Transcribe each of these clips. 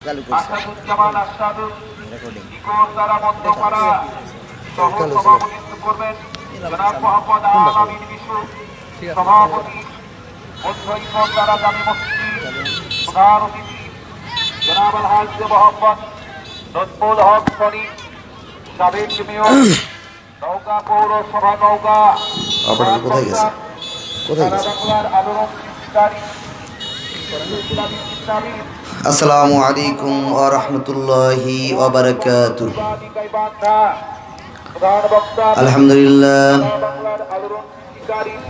চালু করছে আসাদুজ্জামান আসাদুল রেকর্ডিং ইকোর দ্বারা মধ্যপাড়া সহ চালু ছিল সভাপতিত্ব করবেন জনাব মোহাম্মদ আমিন বিশু সভাপতি মধ্য ইকোর দ্বারা জামি মসজিদ চালু প্রধান অতিথি জনাব আলহাজ মোহাম্মদ নজমুল হক সনি সাবেক মেয়র নওগাঁ পৌরসভা নওগাঁ অপারেটর কোথায় গেছে কোথায় সারা গেছে বাংলার আলোড়ন সৃষ্টিকারী ইসলামী আসসালামু আলাইকুম ওয়া রাহমাতুল্লাহি ওয়া বারাকাতুহু আলহামদুলিল্লাহ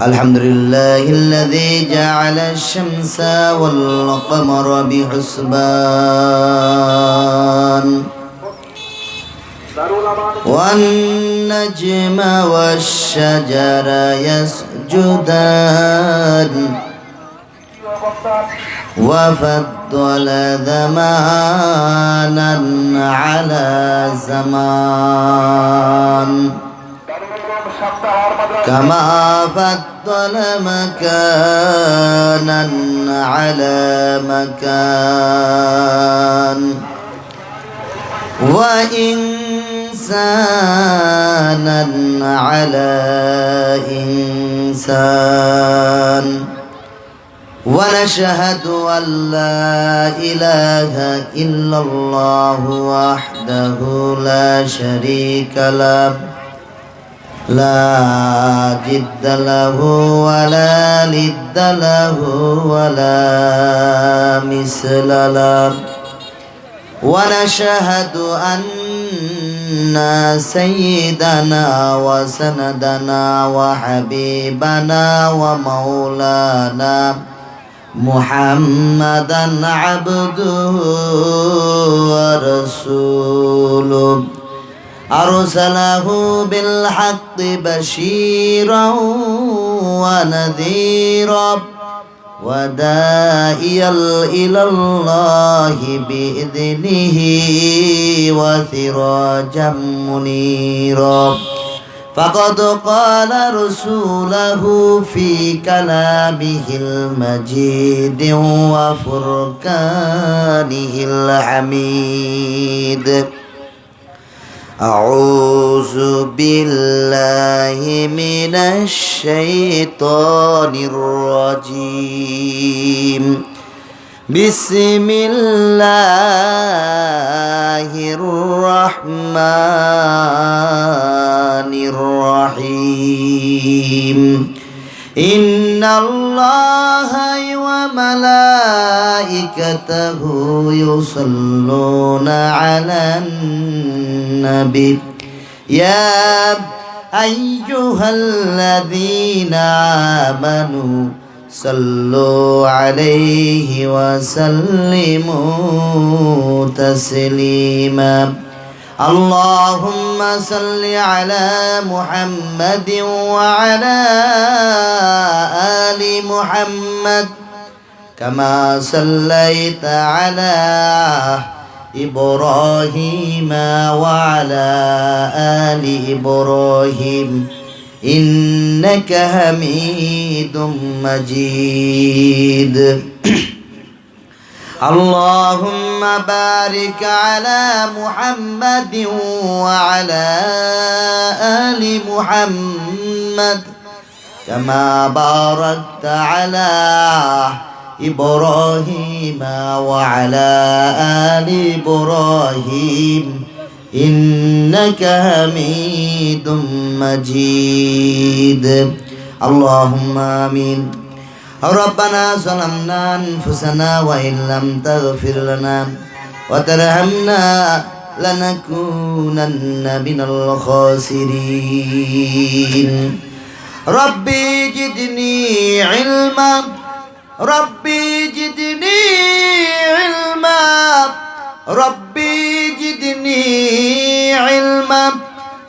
আলহামদুলিল্লাহিল্লাযী জা'আলা আশ-শামসা ওয়াল কমারা বিহুসবান والنجم والشجر يسجدان وفضل زمانا على زمان كما فضل مكانا على مكان وإنسانا على إنسان ونشهد أن لا إله إلا الله وحده لا شريك له لا جد له ولا ند له ولا مثل له ونشهد أن سيدنا وسندنا وحبيبنا ومولانا محمدا عبده ورسوله أرسله بالحق بشيرا ونذيرا وداعيا إلى الله بإذنه وسراجا منيرا فقد قال رسوله في كلامه المجيد وفرقانه الحميد أعوذ بالله من الشيطان الرجيم بسم الله الرحمن الرحيم إن الله وملائكته يصلون على النبي يا أيها الذين آمنوا صلوا عليه وسلموا تسليما اللهم صل على محمد وعلى آل محمد كما صليت على إبراهيم وعلى آل إبراهيم إنك حميد مجيد اللهم بارك على محمد وعلى آل محمد كما باركت على إبراهيم وعلى آل إبراهيم إنك حميد مجيد اللهم آمين ربنا ظلمنا أنفسنا وإن لم تغفر لنا وترحمنا لنكونن من الخاسرين ربي زدني علما ربي زدني علما ربي زدني علما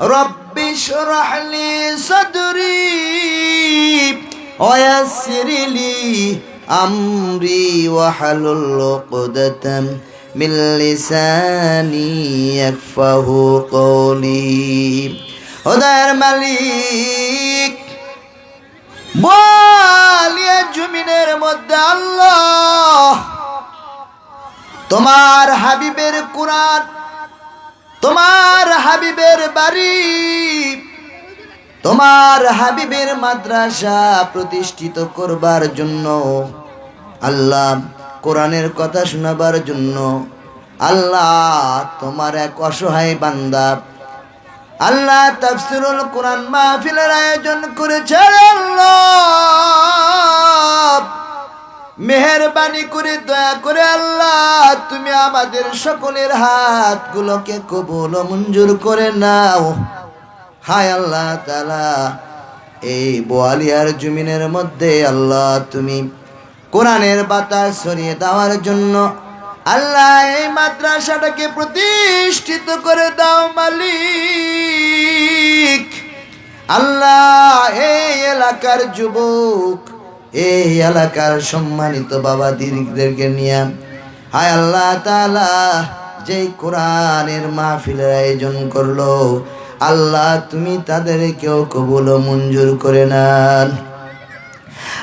ربي اشرح لي صدري ويسر لي أمري واحلل عقدة من لساني يفقه قولي خداর মালিক বলিয়া জমিনের মধ্যে আল্লাহ তোমার হাবিবের কুরআন, তোমার হাবিবের বাড়ি, তোমার হাবিবের মাদ্রাসা প্রতিষ্ঠিত করবার জন্য, আল্লাহ কোরআনের কথা শোনাবার জন্য, আল্লাহ তোমার এক অসহায় বান্দা আল্লাহ তাফসীরুল কোরআন মাহফিলের আয়োজন করেছে। আল্লাহ মেহেরবানি করে দয়া করে আল্লাহ তুমি আমাদের সকলের হাতগুলোকে কবুল ও মঞ্জুর করে নাও। হায় আল্লাহ তাআলা, এই বোয়ালিয়ার জমিনের মধ্যে আল্লাহ তুমি কোরআনের বাতাস ছড়িয়ে দেওয়ার জন্য আল্লাহ এই মাদ্রাসাটাকে প্রতিষ্ঠিত করে দাও মালিক। আল্লাহ এই এলাকার যুবক, এই এলাকার সম্মানিত বাবা দিদিদেরকে নিয়ে হায় আল্লাহ তাআলা যেই কোরআনের মাহফিলের আয়োজন করলো আল্লাহ তুমি তাদেরকেও কবুল ও মঞ্জুর করে নেন।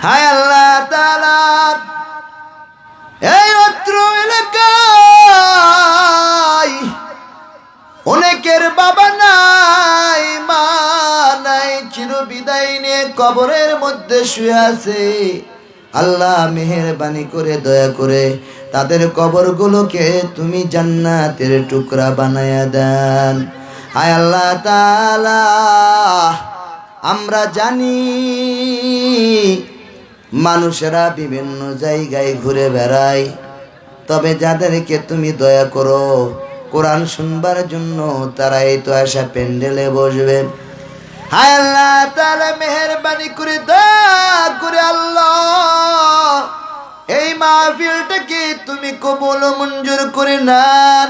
হায় আল্লাহ তাআলা এই অত্র এলাকায় অনেকের বাবা নাই, মা নাই, চিরবিদায় নিয়ে কবরের মধ্যে শুয়ে আছে। আল্লাহ মেহেরবানি করে দয়া করে তাদের কবরগুলোকে তুমি জান্নাতের টুকরা বানায়া দেন। হায় আল্লাহ তাআলা আমরা জানি মানুষেরা বিভিন্ন জায়গায় ঘুরে বেড়ায়, তবে যাদেরকে তুমি দয়া করো কোরআন শুনবার জন্য তারাই তো আসা প্যান্ডেলে বসবে। হায় আল্লাহ তাআলা মেহেরবানি করে দয়া করে আল্লাহ এই মাহফিলটাকে তুমি কবুল ও মঞ্জুর করে নেন।